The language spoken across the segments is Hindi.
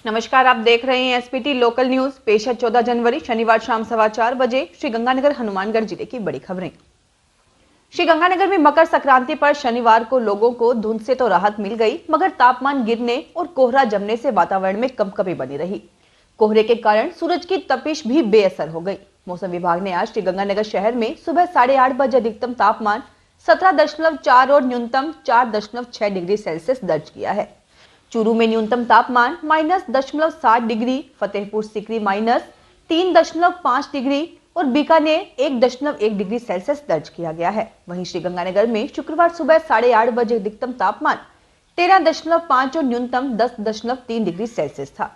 नमस्कार, आप देख रहे हैं एसपीटी लोकल न्यूज। पेश है 14 जनवरी शनिवार शाम 4:15 बजे श्रीगंगानगर हनुमानगढ़ जिले की बड़ी खबरें। श्रीगंगानगर में मकर संक्रांति पर शनिवार को लोगों को धुंध से तो राहत मिल गई, मगर तापमान गिरने और कोहरा जमने से वातावरण में कंपकपी बनी रही। कोहरे के कारण सूरज की तपिश भी बेअसर हो गई। मौसम विभाग ने आज श्रीगंगानगर शहर में सुबह 8:30 बजे अधिकतम तापमान 17.4 और न्यूनतम 4.6 डिग्री सेल्सियस दर्ज किया है। चूरू में न्यूनतम तापमान -0.7 डिग्री, फतेहपुर सीकरी -3.5 डिग्री और बीकानेर 1.1 डिग्री सेल्सियस दर्ज किया गया है। वहीं श्रीगंगानगर में शुक्रवार सुबह 8:30 बजे अधिकतम तापमान 13.5 और न्यूनतम 10.3 डिग्री सेल्सियस था।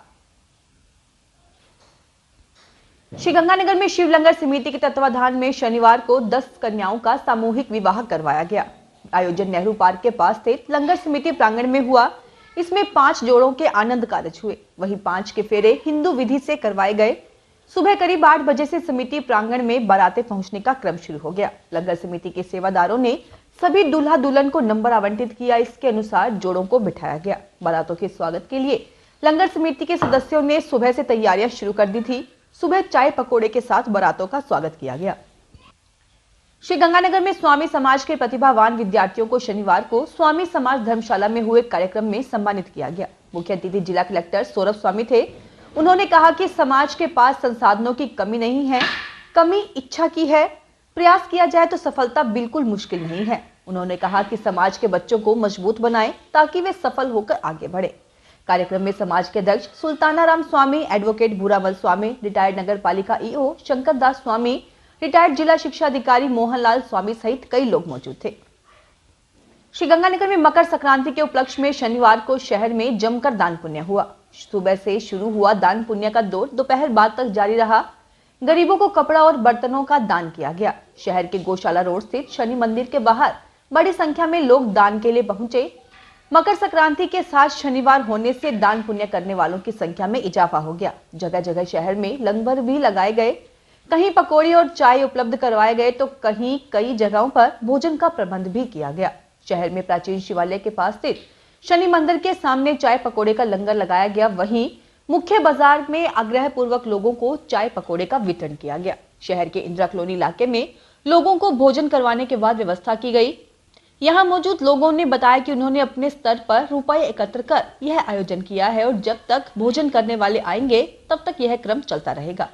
श्रीगंगानगर में शिव लंगर समिति के तत्वाधान में शनिवार को 10 कन्याओं का सामूहिक विवाह करवाया गया। आयोजन नेहरू पार्क के पास स्थित लंगर समिति प्रांगण में हुआ। इसमें 5 जोड़ों के आनंद कारज हुए। वहीं 5 के फेरे हिंदू विधि से करवाए गए। सुबह करीब 8 बजे से समिति प्रांगण में बारातें पहुंचने का क्रम शुरू हो गया। लंगर समिति के सेवादारों ने सभी दूल्हा दुल्हन को नंबर आवंटित किया। इसके अनुसार जोड़ों को बिठाया गया। बारातों के स्वागत के लिए लंगर समिति के सदस्यों ने सुबह से तैयारियां शुरू कर दी थी। सुबह चाय पकौड़े के साथ बारातों का स्वागत किया गया। श्रीगंगानगर में स्वामी समाज के प्रतिभावान विद्यार्थियों को शनिवार को स्वामी समाज धर्मशाला में हुए कार्यक्रम में सम्मानित किया गया। मुख्य अतिथि जिला कलेक्टर सौरभ स्वामी थे। उन्होंने कहा कि समाज के पास संसाधनों की कमी नहीं है, कमी इच्छा की है। प्रयास किया जाए तो सफलता बिल्कुल मुश्किल नहीं है। उन्होंने कहा कि समाज के बच्चों को मजबूत बनाएं ताकि वे सफल होकर आगे बढ़े। कार्यक्रम में समाज के अध्यक्ष सुल्तानाराम स्वामी, एडवोकेट भूरामल स्वामी, रिटायर्ड नगर पालिका ईओ शंकर दास स्वामी, रिटायर्ड जिला शिक्षा अधिकारी मोहनलाल स्वामी सहित कई लोग मौजूद थे। श्रीगंगानगर में मकर संक्रांति के उपलक्ष्य में शनिवार को शहर में जमकर दान पुण्य हुआ। सुबह से शुरू हुआ दान पुण्य का दौर दोपहर बाद तक जारी रहा। गरीबों को कपड़ा और बर्तनों का दान किया गया। शहर के गौशाला रोड स्थित शनि मंदिर के बाहर बड़ी संख्या में लोग दान के लिए पहुंचे। मकर संक्रांति के साथ शनिवार होने से दान पुण्य करने वालों की संख्या में इजाफा हो गया। जगह जगह शहर में लंगर भी लगाए गए। कहीं पकौड़ी और चाय उपलब्ध करवाए गए तो कहीं कई जगहों पर भोजन का प्रबंध भी किया गया। शहर में प्राचीन शिवालय के पास स्थित शनि मंदिर के सामने चाय पकौड़े का लंगर लगाया गया। वहीं मुख्य बाजार में आग्रह पूर्वक लोगों को चाय पकौड़े का वितरण किया गया। शहर के इंदिरा कॉलोनी इलाके में लोगों को भोजन करवाने के बाद व्यवस्था की गई। यहाँ मौजूद लोगों ने बताया कि उन्होंने अपने स्तर पर रुपए एकत्र कर यह आयोजन किया है और जब तक भोजन करने वाले आएंगे तब तक यह क्रम चलता रहेगा।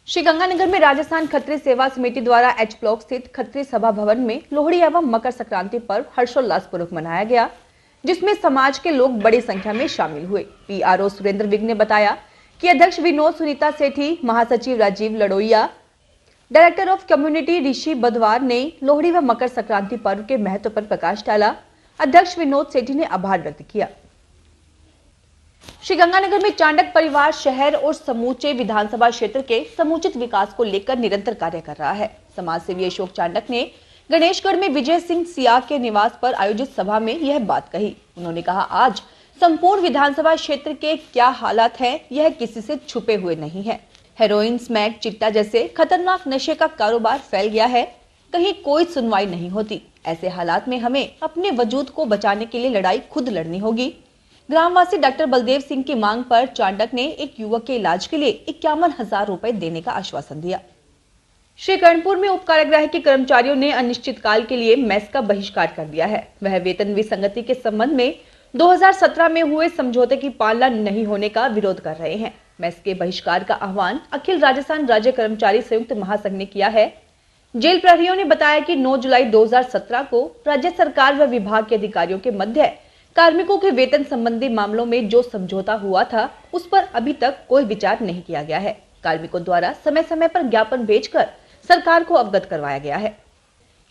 श्रीगंगानगर में राजस्थान खत्री सेवा समिति द्वारा एच ब्लॉक स्थित खत्री सभा भवन में लोहड़ी एवं मकर संक्रांति पर्व हर्षोल्लास पूर्वक मनाया गया, जिसमें समाज के लोग बड़ी संख्या में शामिल हुए। पीआरओ सुरेंद्र विग ने बताया कि अध्यक्ष विनोद सुनीता सेठी, महासचिव राजीव लड़ोइया, डायरेक्टर ऑफ कम्युनिटी ऋषि बदवार ने लोहड़ी व मकर संक्रांति पर्व के महत्व पर प्रकाश डाला। अध्यक्ष विनोद सेठी ने आभार व्यक्त किया। श्रीगंगानगर में चांडक परिवार शहर और समूचे विधानसभा क्षेत्र के समुचित विकास को लेकर निरंतर कार्य कर रहा है। समाज सेवी अशोक चांडक ने गणेशगढ़ में विजय सिंह सिया के निवास पर आयोजित सभा में यह बात कही। उन्होंने कहा, आज संपूर्ण विधानसभा क्षेत्र के क्या हालात हैं, यह किसी से छुपे हुए नहीं है। हेरोइन, स्मैक, चिट्टा जैसे खतरनाक नशे का कारोबार फैल गया है। कहीं कोई सुनवाई नहीं होती। ऐसे हालात में हमें अपने वजूद को बचाने के लिए लड़ाई खुद लड़नी होगी। ग्रामवासी डॉक्टर बलदेव सिंह की मांग पर चांडक ने एक युवक के इलाज के लिए 51,000 रुपए देने का आश्वासन दिया। श्री कर्णपुर में उप कारागृह के कर्मचारियों ने अनिश्चितकाल के लिए मेस का बहिष्कार कर दिया है। वह वेतन विसंगति के संबंध में 2017 में हुए समझौते की पालना नहीं होने का विरोध कर रहे हैं। मेस के बहिष्कार का आह्वान अखिल राजस्थान राज्य कर्मचारी संयुक्त महासंघ ने किया है। जेल प्रहरियों ने बताया कि 9 जुलाई 2017 को राज्य सरकार व विभाग के अधिकारियों के मध्य कार्मिकों के वेतन संबंधी मामलों में जो समझौता हुआ था, उस पर अभी तक कोई विचार नहीं किया गया है। कार्मिकों द्वारा समय समय पर ज्ञापन भेजकर सरकार को अवगत करवाया गया है।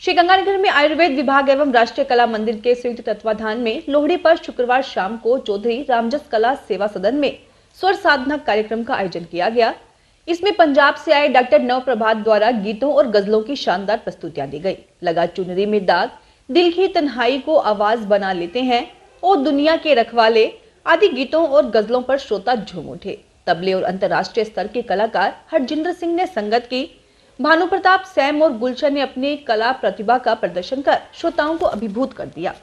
श्रीगंगानगर में आयुर्वेद विभाग एवं राष्ट्रीय कला मंदिर के संयुक्त तत्वाधान में लोहड़ी पर शुक्रवार शाम को चौधरी रामजस कला सेवा सदन में स्वर साधना कार्यक्रम का आयोजन किया गया। इसमें पंजाब से आए डॉक्टर नवप्रभात द्वारा गीतों और गजलों की शानदार प्रस्तुतियां दी गई। लगा चुनरी में दाग, दिल की तन्हाई को आवाज बना लेते हैं, ओ दुनिया के रखवाले आदि गीतों और गजलों पर श्रोता झूम उठे। तबले और अंतर्राष्ट्रीय स्तर के कलाकार हरजिंदर सिंह ने संगत की। भानु प्रताप, सैम और गुलशन ने अपनी कला प्रतिभा का प्रदर्शन कर श्रोताओं को अभिभूत कर दिया।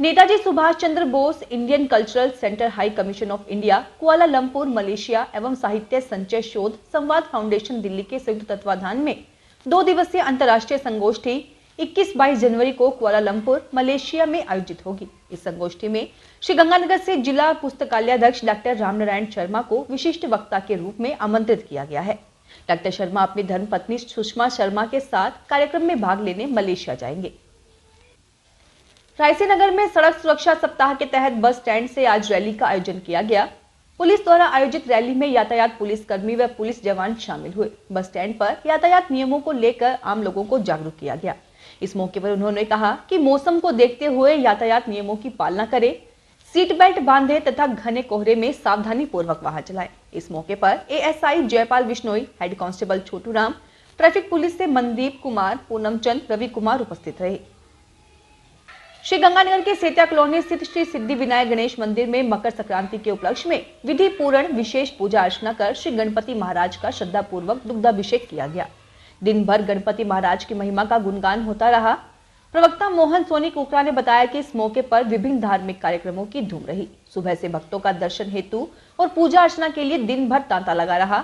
Netaji Subhash Chandra Bose Indian Cultural Centre, High Commission of India, Kuala Lumpur, Malaysia एवं साहित्य संचय शोध संवाद फाउंडेशन दिल्ली के संयुक्त तत्वाधान में 2 दिवसीय अंतर्राष्ट्रीय संगोष्ठी 21-22 जनवरी को कुआलालंपुर, मलेशिया में आयोजित होगी। इस संगोष्ठी में श्रीगंगानगर से जिला पुस्तकालयाध्यक्ष डॉक्टर रामनारायण शर्मा को विशिष्ट वक्ता के रूप में आमंत्रित किया गया है। डॉक्टर शर्मा अपनी धर्मपत्नी सुषमा शर्मा के साथ कार्यक्रम में भाग लेने मलेशिया जाएंगे। रायसेनगर में सड़क सुरक्षा सप्ताह के तहत बस स्टैंड से आज रैली का आयोजन किया गया। पुलिस द्वारा आयोजित रैली में यातायात पुलिसकर्मी व पुलिस जवान शामिल हुए। बस स्टैंड पर यातायात नियमों को लेकर आम लोगों को जागरूक किया गया। इस मौके पर उन्होंने कहा कि मौसम को देखते हुए यातायात नियमों की पालना करें, सीट बेल्ट बांधे तथा घने कोहरे में सावधानी पूर्वक वाहन चलाएं। इस मौके पर ASI Jaipal Bishnoi, head constable Chhotu Ram, traffic police से मनदीप कुमार, पूनम चंद, रवि कुमार उपस्थित रहे। श्रीगंगानगर के सेतिया कॉलोनी स्थित श्री सिद्धि विनायक गणेश मंदिर में मकर संक्रांति के उपलक्ष्य में विधि पूर्ण विशेष पूजा अर्चना कर श्री गणपति महाराज का श्रद्धा पूर्वक दुग्धाभिषेक किया गया। दिन भर गणपति महाराज की महिमा का गुणगान होता रहा। प्रवक्ता मोहन सोनी कुकरा ने बताया कि इस मौके पर विभिन्न धार्मिक कार्यक्रमों की धूम रही। सुबह से भक्तों का दर्शन हेतु और पूजा अर्चना के लिए दिन भर तांता लगा रहा।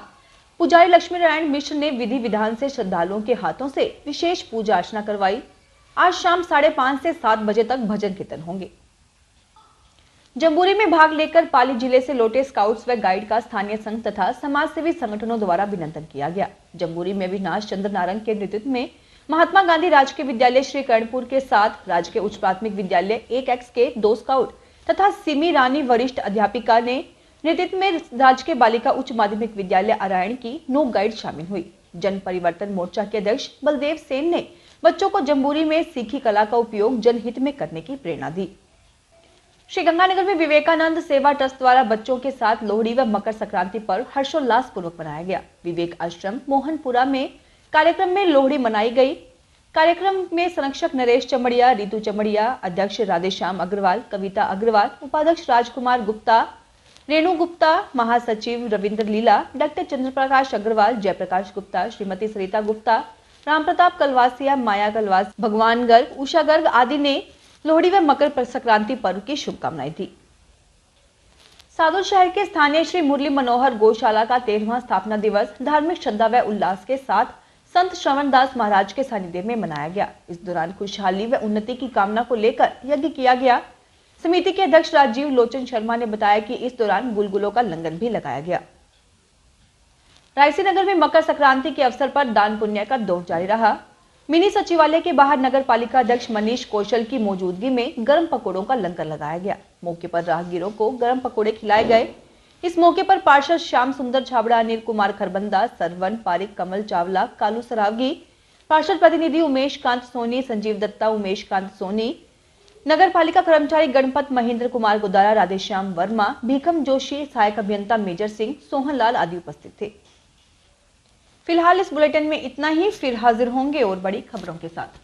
पुजारी लक्ष्मी नारायण मिश्र ने विधि विधान से श्रद्धालुओं के हाथों से विशेष पूजा अर्चना करवाई। आज शाम 5:30 से 7 बजे तक भजन कीर्तन होंगे। जम्बूरी में भाग लेकर पाली जिले से लौटे स्काउट्स व गाइड का स्थानीय संघ तथा समाजसेवी संगठनों द्वारा अभिनंदन किया गया। जम्बूरी में अविनाश चंद्र नारंग के नेतृत्व में महात्मा गांधी राजकीय विद्यालय श्री कर्णपुर के साथ राजकीय उच्च प्राथमिक विद्यालय 1X के 2 स्काउट तथा सिमी रानी वरिष्ठ अध्यापिका ने नेतृत्व में राजकीय बालिका उच्च माध्यमिक विद्यालय अरायण की 9 गाइड शामिल हुई। जन परिवर्तन मोर्चा के अध्यक्ष बलदेव सेन ने बच्चों को जम्बूरी में सीखी कला का उपयोग जनहित में करने की प्रेरणा दी। श्रीगंगानगर में विवेकानंद सेवा ट्रस्ट द्वारा बच्चों के साथ लोहड़ी व मकर संक्रांति पर हर्षोल्लास पूर्वक मनाया गया। विवेक आश्रम मोहनपुरा में कार्यक्रम में लोहड़ी मनाई गई। कार्यक्रम में संरक्षक नरेश चमड़िया, रितु चमड़िया, अध्यक्ष राधेश्याम अग्रवाल, कविता अग्रवाल, उपाध्यक्ष राजकुमार गुप्ता, रेणु गुप्ता, महासचिव रविंद्र लीला, डॉक्टर चंद्रप्रकाश अग्रवाल, जयप्रकाश गुप्ता, श्रीमती सरिता गुप्ता, राम प्रताप कलवासिया, माया कलवास, भगवान गर्ग, उषा गर्ग आदि ने लोहड़ी व मकर संक्रांति पर्व की शुभकामनाएं दी। सादुल शहर के स्थानीय श्री मुरली मनोहर गौशाला का 13वां स्थापना दिवस धार्मिक श्रद्धा व उल्लास के साथ संत श्रवण दास महाराज के सानिध्य में मनाया गया। इस दौरान खुशहाली व उन्नति की कामना को लेकर यज्ञ किया गया। समिति के अध्यक्ष राजीव लोचन शर्मा ने बताया कि इस दौरान गुलगुलों का लंगर भी लगाया गया। रायसेनगर में मकर संक्रांति के अवसर पर दान पुण्य का दौर जारी रहा। मिनी सचिवालय के बाहर नगर पालिका अध्यक्ष मनीष कौशल की मौजूदगी में गर्म पकौड़ों का लंगर लगाया गया। मौके पर राहगीरों को गर्म पकौड़े खिलाए गए। इस मौके पर पार्षद श्याम सुंदर छाबड़ा, अनिल कुमार खरबंदा, सरवन पारिक, कमल चावला, कालू सरावगी, पार्षद प्रतिनिधि उमेश कांत सोनी, संजीव दत्ता, उमेश कांत सोनी, नगर पालिका कर्मचारी गणपत महेंद्र कुमार गोदारा, राधेश्याम वर्मा, भीखम जोशी, सहायक अभियंता मेजर सिंह, सोहन लाल आदि उपस्थित थे। फिलहाल इस बुलेटिन में इतना ही। फिर हाजिर होंगे और बड़ी खबरों के साथ।